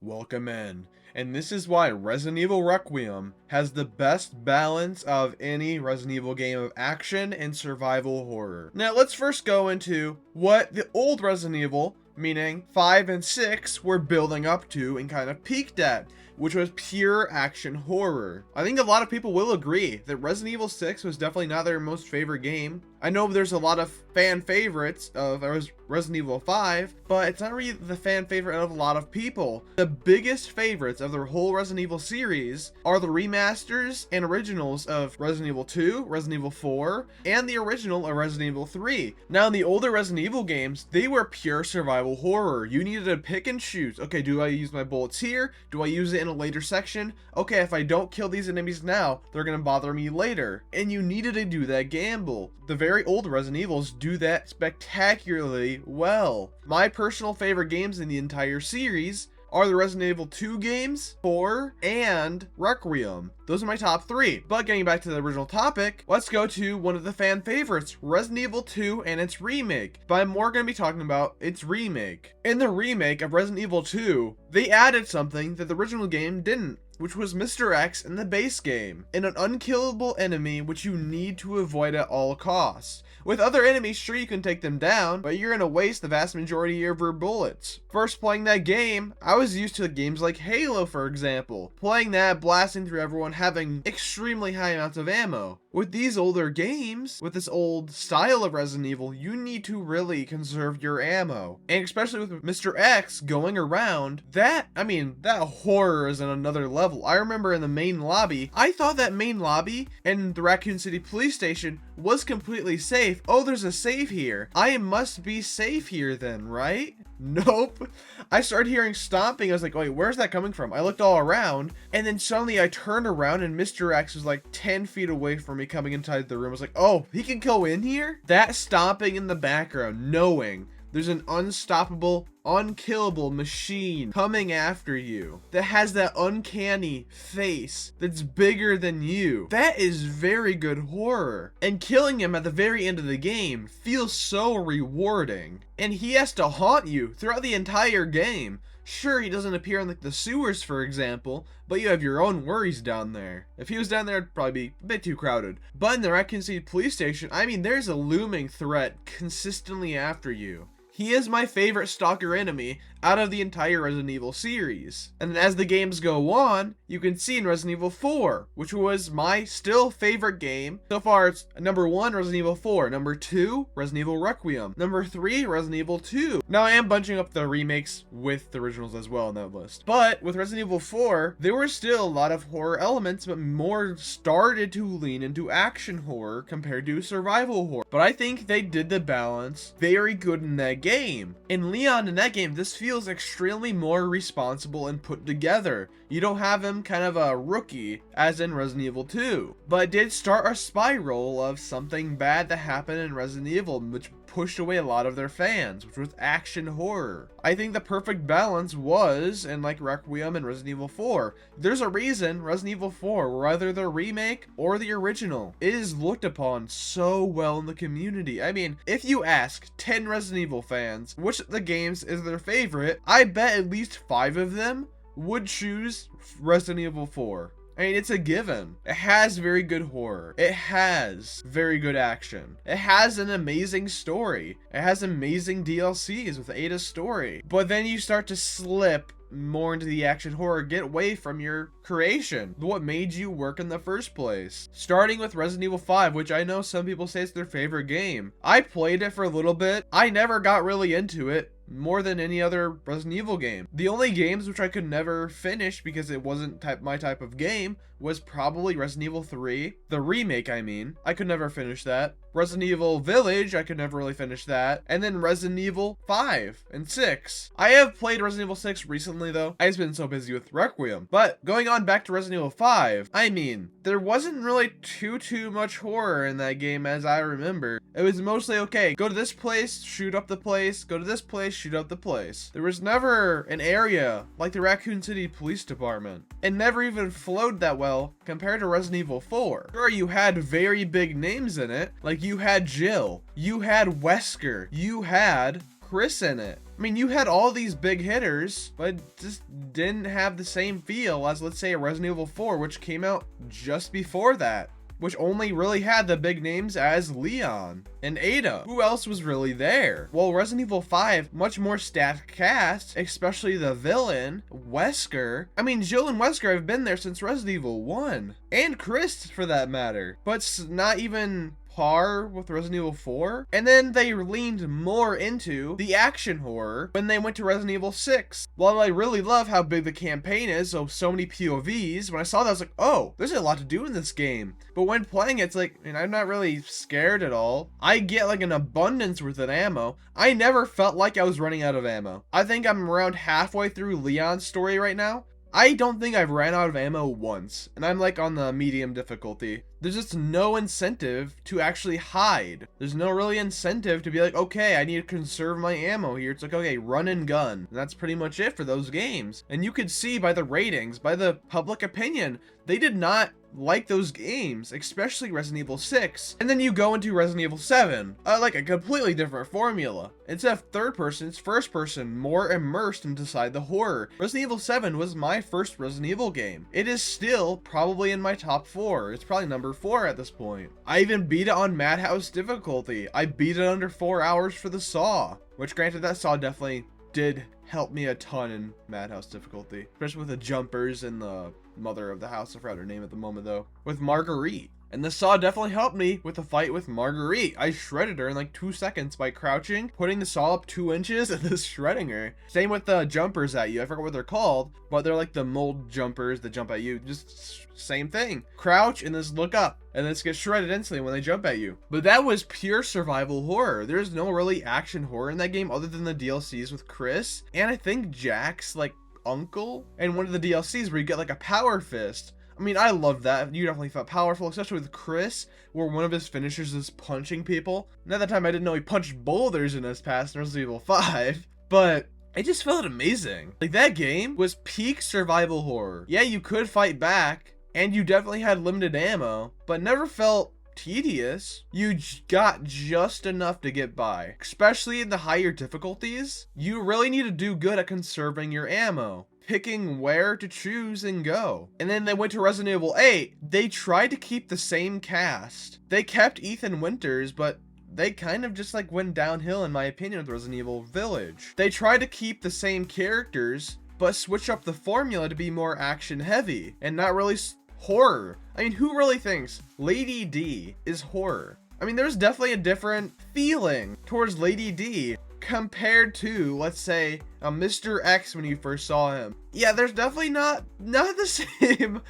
Welcome in. And this is why Resident Evil Requiem has the best balance of any Resident Evil game of action and survival horror. Now let's first go into what the old Resident Evil, meaning 5 and 6, were building up to and kind of peaked at, which was pure action horror. I think a lot of people will agree that Resident Evil 6 was definitely not their most favorite game. I know there's a lot of fan favorites of Resident Evil 5, but it's not really the fan favorite of a lot of people. The biggest favorites of the whole Resident Evil series are the remasters and originals of Resident Evil 2, Resident Evil 4, and the original of Resident Evil 3. Now, in the older Resident Evil games, they were pure survival horror. You needed to pick and choose. Okay, do I use my bullets here? Do I use it in a later section? Okay, if I don't kill these enemies now, they're gonna bother me later. And you needed to do that gamble. The very old Resident Evils do that spectacularly well. My personal favorite games in the entire series are the Resident Evil 2 games, 4, and Requiem. Those are my top 3. But getting back to the original topic, let's go to one of the fan favorites, Resident Evil 2 and its remake. But I'm more going to be talking about its remake. In the remake of Resident Evil 2, they added something that the original game didn't, which was Mr. X in the base game, and an unkillable enemy which you need to avoid at all costs. With other enemies, sure, you can take them down, but you're gonna waste the vast majority of your bullets. First playing that game, I was used to games like Halo, for example. Playing that, blasting through everyone, having extremely high amounts of ammo. With these older games, with this old style of Resident Evil, you need to really conserve your ammo. And especially with Mr. X going around, that horror is on another level. I remember in the main lobby, I thought that main lobby in the Raccoon City police station was completely safe. Oh, there's a save here. I must be safe here then, right? Nope. I started hearing stomping. I was like, wait, where's that coming from? I looked all around, and then suddenly I turned around and Mr. X was like 10 feet away from me coming inside the room. I was like, oh, he can go in here? That stomping in the background, knowing there's an unstoppable, unkillable machine coming after you that has that uncanny face that's bigger than you. That is very good horror. And killing him at the very end of the game feels so rewarding. And he has to haunt you throughout the entire game. Sure, he doesn't appear in like the sewers, for example, but you have your own worries down there. If he was down there, it'd probably be a bit too crowded. But in the Raccoon City police station, there's a looming threat consistently after you. He is my favorite stalker enemy out of the entire Resident Evil series. And as the games go on, you can see in Resident Evil 4, which was my still favorite game. So far, it's number 1, Resident Evil 4. Number 2, Resident Evil Requiem. Number 3, Resident Evil 2. Now, I am bunching up the remakes with the originals as well on that list. But with Resident Evil 4, there were still a lot of horror elements, but more started to lean into action horror compared to survival horror. But I think they did the balance very good in that game. In Leon in that game, this feels extremely more responsible and put together. You don't have him kind of a rookie as in Resident Evil 2. But it did start a spiral of something bad that happened in Resident Evil, which pushed away a lot of their fans, which was action horror. I think the perfect balance was in like Requiem and Resident Evil 4. There's a reason Resident Evil 4, whether the remake or the original, is looked upon so well in the community. If you ask 10 Resident Evil fans which of the games is their favorite, I bet at least 5 of them would choose Resident Evil 4. It's a given. It has very good horror. It has very good action. It has an amazing story. It has amazing DLCs with Ada's story. But then you start to slip more into the action horror, get away from your creation, what made you work in the first place. Starting with Resident Evil 5, which I know some people say is their favorite game. I played it for a little bit. I never got really into it more than any other Resident Evil game. The only games which I could never finish because it wasn't my type of game was probably Resident Evil 3. The remake, I could never finish that. Resident Evil Village, I could never really finish that. And then Resident Evil 5 and 6. I have played Resident Evil 6 recently though. I've been so busy with Requiem. But going on back to Resident Evil 5, there wasn't really too much horror in that game as I remember. It was mostly, okay, go to this place, shoot up the place, go to this place, shoot up the place. There was never an area like the Raccoon City Police Department. It never even flowed that well compared to Resident Evil 4. Sure, you had very big names in it, like you had Jill, you had Wesker, you had Chris in it. I mean, you had all these big hitters, but just didn't have the same feel as, let's say, a Resident Evil 4, which came out just before that, which only really had the big names as Leon and Ada. Who else was really there? Well, Resident Evil 5, much more stacked cast, especially the villain, Wesker. I mean, Jill and Wesker have been there since Resident Evil 1, and Chris for that matter, but not even par with Resident Evil 4. And then they leaned more into the action horror when they went to Resident Evil 6. While I really love how big the campaign is, so many POVs, when I saw that I was like, oh, there's a lot to do in this game. But when playing it, it's like, and I'm not really scared at all. I get like an abundance worth of ammo. I never felt like I was running out of ammo. I think I'm around halfway through Leon's story right now. I don't think I've ran out of ammo once, and I'm like on the medium difficulty. There's just no incentive to actually hide. There's no really incentive to be like, okay, I need to conserve my ammo here. It's like, okay, run and gun. And that's pretty much it for those games. And you could see by the ratings, by the public opinion, they did not like those games, especially Resident Evil 6. And then you go into Resident Evil 7, like a completely different formula. Instead of third person, it's first person, more immersed inside the horror. Resident Evil 7 was my first Resident Evil game. It is still probably in my top 4. It's probably number 4 at this point. I even beat it on Madhouse difficulty. I beat it under 4 hours for the Saw, which granted that Saw definitely did help me a ton in Madhouse difficulty, especially with the jumpers and the mother of the house. I forgot her name at the moment though, with Marguerite. And the Saw definitely helped me with the fight with Marguerite. I shredded her in like 2 seconds by crouching, putting the Saw up 2 inches, and then shredding her. Same with the jumpers at you. I forgot what they're called, but they're like the mold jumpers that jump at you. Just same thing. Crouch and just look up, and then get shredded instantly when they jump at you. But that was pure survival horror. There's no really action horror in that game other than the DLCs with Chris, and I think Jack's like uncle, and one of the DLCs where you get like a power fist. I mean, I love that. You definitely felt powerful, especially with Chris, where one of his finishers is punching people. And at that time, I didn't know he punched boulders in his past in Resident Evil 5, but it just felt amazing. Like, that game was peak survival horror. Yeah, you could fight back, and you definitely had limited ammo, but never felt tedious. You got just enough to get by. Especially in the higher difficulties, you really need to do good at conserving your ammo, picking where to choose and go. And then they went to Resident Evil 8. They tried to keep the same cast. They kept Ethan Winters, but they kind of just like went downhill in my opinion with Resident Evil Village. They tried to keep the same characters, but switch up the formula to be more action heavy and not really horror. I mean, who really thinks Lady D is horror? I mean, there's definitely a different feeling towards Lady D compared to, let's say, a Mr. X when you first saw him. Yeah, there's definitely not the same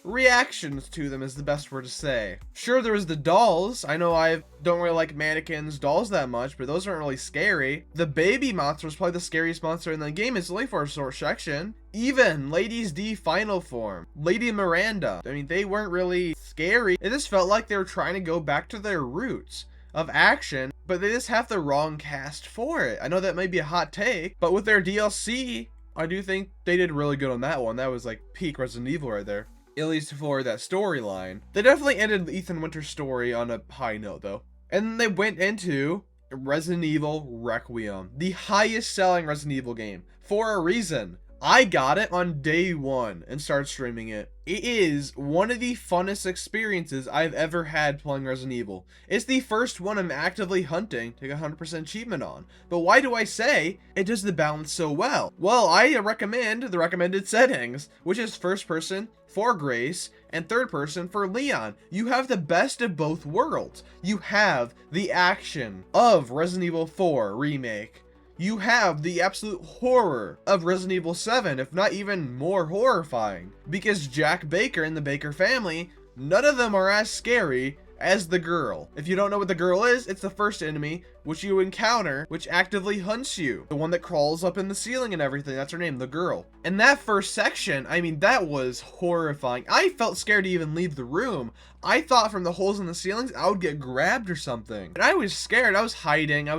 reactions to them is the best word to say. Sure, there was the dolls. I know I don't really like mannequins dolls that much, but those aren't really scary. The baby monster was probably the scariest monster in the game. It's only for a short section. Even Ladies D final form, Lady Miranda, I mean, they weren't really scary. It just felt like they were trying to go back to their roots of action, but they just have the wrong cast for it. I know that may be a hot take, but with their DLC, I do think they did really good on that one. That was like peak Resident Evil right there, at least for that storyline. They definitely ended Ethan Winter's story on a high note though. And then they went into Resident Evil Requiem, the highest selling Resident Evil game, for a reason. I got it on day 1 and started streaming it. It is one of the funnest experiences I've ever had playing Resident Evil. It's the first one I'm actively hunting to get 100% achievement on. But why do I say it does the balance so well? Well, I recommend the recommended settings, which is first person for Grace and third person for Leon. You have the best of both worlds. You have the action of Resident Evil 4 Remake. You have the absolute horror of Resident Evil 7, if not even more horrifying. Because Jack Baker and the Baker family, none of them are as scary as the girl. If you don't know what the girl is, it's the first enemy which you encounter, which actively hunts you. The one that crawls up in the ceiling and everything, that's her name, the girl. And that first section, I mean, that was horrifying. I felt scared to even leave the room. I thought from the holes in the ceilings, I would get grabbed or something. And I was scared, I was hiding.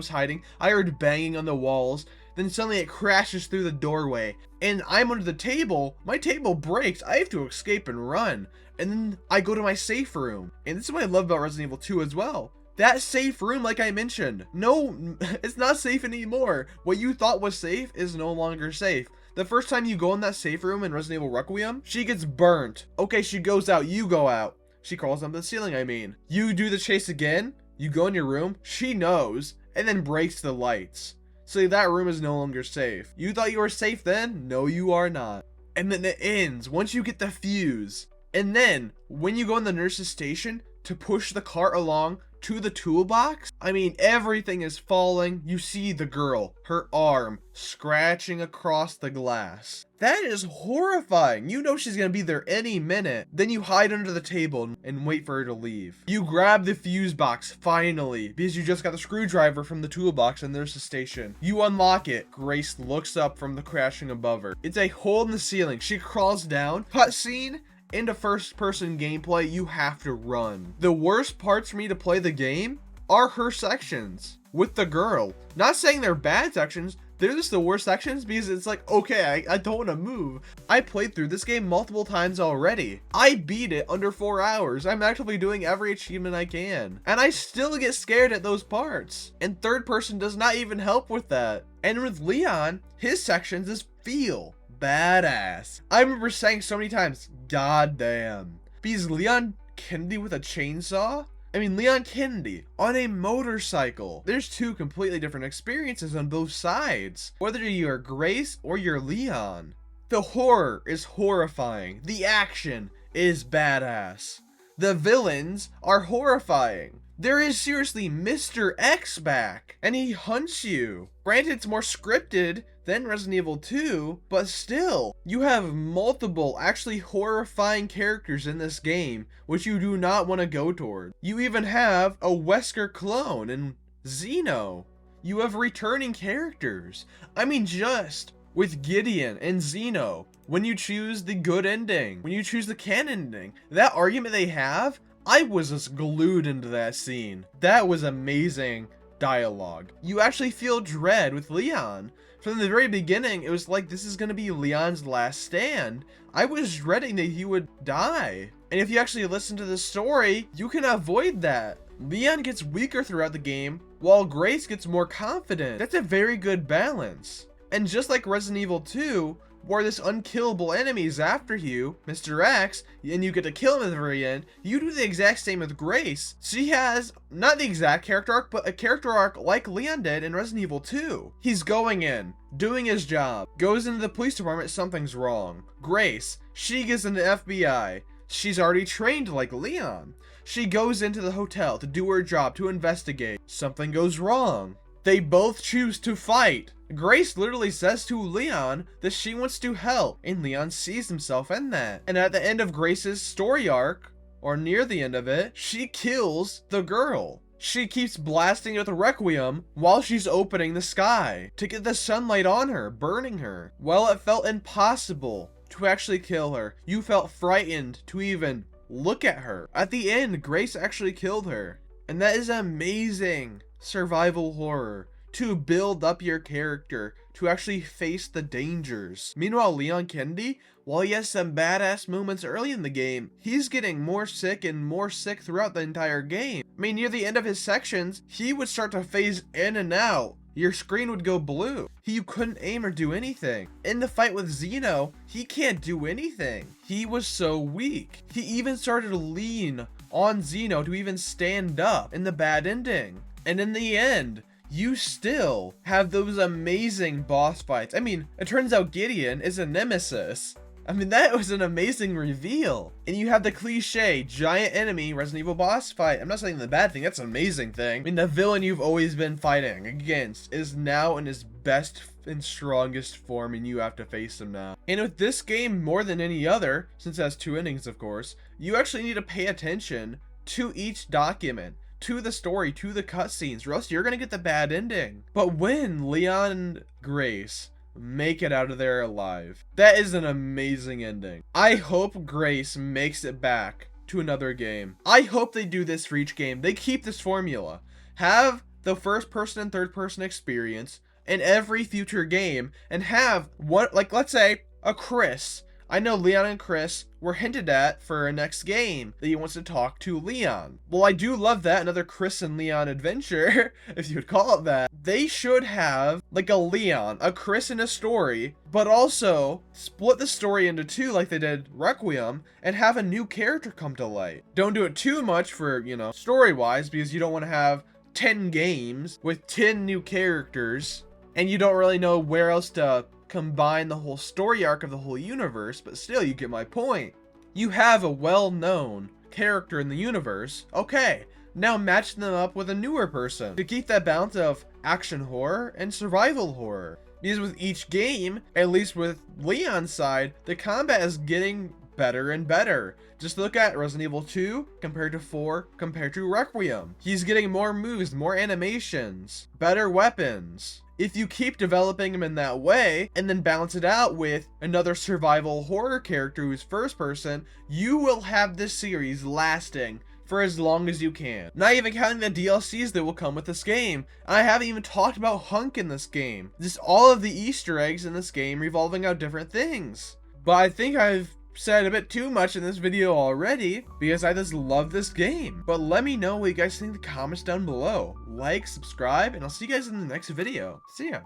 I heard banging on the walls. Then suddenly it crashes through the doorway. And I'm under the table, my table breaks, I have to escape and run. And then I go to my safe room. And this is what I love about Resident Evil 2 as well. That safe room, like I mentioned, no, it's not safe anymore. What you thought was safe is no longer safe. The first time you go in that safe room in Resident Evil Requiem, she gets burnt. Okay, she goes out, you go out. She crawls up the ceiling, I mean. You do the chase again, you go in your room, she knows, and then breaks the lights. So that room is no longer safe. You thought you were safe then? No, you are not. And then it ends once you get the fuse. And then, when you go in the nurse's station to push the cart along to the toolbox, I mean, everything is falling. You see the girl, her arm, scratching across the glass. That is horrifying. You know she's gonna be there any minute. Then you hide under the table and wait for her to leave. You grab the fuse box, finally, because you just got the screwdriver from the toolbox and there's the station. You unlock it. Grace looks up from the crashing above her. It's a hole in the ceiling. She crawls down. Cutscene. Into first-person gameplay, you have to run. The worst parts for me to play the game are her sections with the girl. Not saying they're bad sections, they're just the worst sections because it's like, okay, I don't want to move. I played through this game multiple times already. I beat it under 4 hours. I'm actively doing every achievement I can. And I still get scared at those parts. And third person does not even help with that. And with Leon, his sections just feel badass. I remember saying so many times, God damn. Because Leon Kennedy with a chainsaw? I mean, Leon Kennedy on a motorcycle. There's two completely different experiences on both sides. Whether you're Grace or you're Leon. The horror is horrifying. The action is badass. The villains are horrifying. There is seriously Mr. X back, and he hunts you. Granted, it's more scripted than Resident Evil 2, but still, you have multiple actually horrifying characters in this game, which you do not want to go toward. You even have a Wesker clone in Zeno. You have returning characters. I mean, just with Gideon and Zeno, when you choose the good ending, when you choose the canon ending, that argument they have, I was just glued into that scene. That was amazing dialogue. You actually feel dread with Leon. From the very beginning, it was like this is going to be Leon's last stand. I was dreading that he would die. And if you actually listen to the story, you can avoid that. Leon gets weaker throughout the game, while Grace gets more confident. That's a very good balance. And just like Resident Evil 2, where this unkillable enemy is after you, Mr. X, and you get to kill him at the very end, you do the exact same with Grace. She has, not the exact character arc, but a character arc like Leon did in Resident Evil 2. He's going in, doing his job, goes into the police department, something's wrong. Grace, she gets into the FBI. She's already trained like Leon. She goes into the hotel to do her job, to investigate. Something goes wrong. They both choose to fight. Grace literally says to Leon that she wants to help, and Leon sees himself in that. And at the end of Grace's story arc, or near the end of it, she kills the girl. She keeps blasting with Requiem while she's opening the sky to get the sunlight on her, burning her. Well, it felt impossible to actually kill her. You felt frightened to even look at her. At the end, Grace actually killed her. And that is amazing survival horror. To build up your character, to actually face the dangers. Meanwhile, Leon Kennedy, while he has some badass moments early in the game, he's getting more sick and more sick throughout the entire game. I mean, near the end of his sections, he would start to phase in and out. Your screen would go blue. You couldn't aim or do anything. In the fight with Zeno, he can't do anything. He was so weak. He even started to lean on Zeno to even stand up in the bad ending. And in the end, you still have those amazing boss fights. I mean, it turns out Gideon is a nemesis. I mean, that was an amazing reveal. And you have the cliche giant enemy Resident Evil boss fight. I'm not saying the bad thing, that's an amazing thing. I mean, the villain you've always been fighting against is now in his best and strongest form, and you have to face him now. And with this game, more than any other, since it has 2 endings, of course, you actually need to pay attention to each document, to the story, to the cutscenes, or else you're gonna get the bad ending. But when Leon and Grace make it out of there alive, that is an amazing ending. I hope Grace makes it back to another game. I hope they do this for each game. They keep this formula. Have the first person and third person experience in every future game, and have one, like, let's say a Chris, I know Leon and Chris were hinted at for a next game that he wants to talk to Leon. Well, I do love that, another Chris and Leon adventure, if you would call it that. They should have like a Leon, a Chris in a story, but also split the story into two like they did Requiem and have a new character come to light. Don't do it too much for, you know, story-wise, because you don't want to have 10 games with 10 new characters and you don't really know where else to combine the whole story arc of the whole universe, but still, you get my point. You have a well-known character in the universe, okay, now match them up with a newer person to keep that balance of action horror and survival horror. Because with each game, at least with Leon's side, the combat is getting better and better. Just look at Resident Evil 2 compared to 4 compared to Requiem. He's getting more moves, more animations, better weapons. If you keep developing him in that way, and then balance it out with another survival horror character who's first person, you will have this series lasting for as long as you can. Not even counting the DLCs that will come with this game. I haven't even talked about Hunk in this game. Just all of the Easter eggs in this game revolving out different things. But I think I've said a bit too much in this video already because I just love this game. But let me know what you guys think in the comments down below. Like, subscribe, and I'll see you guys in the next video. See ya.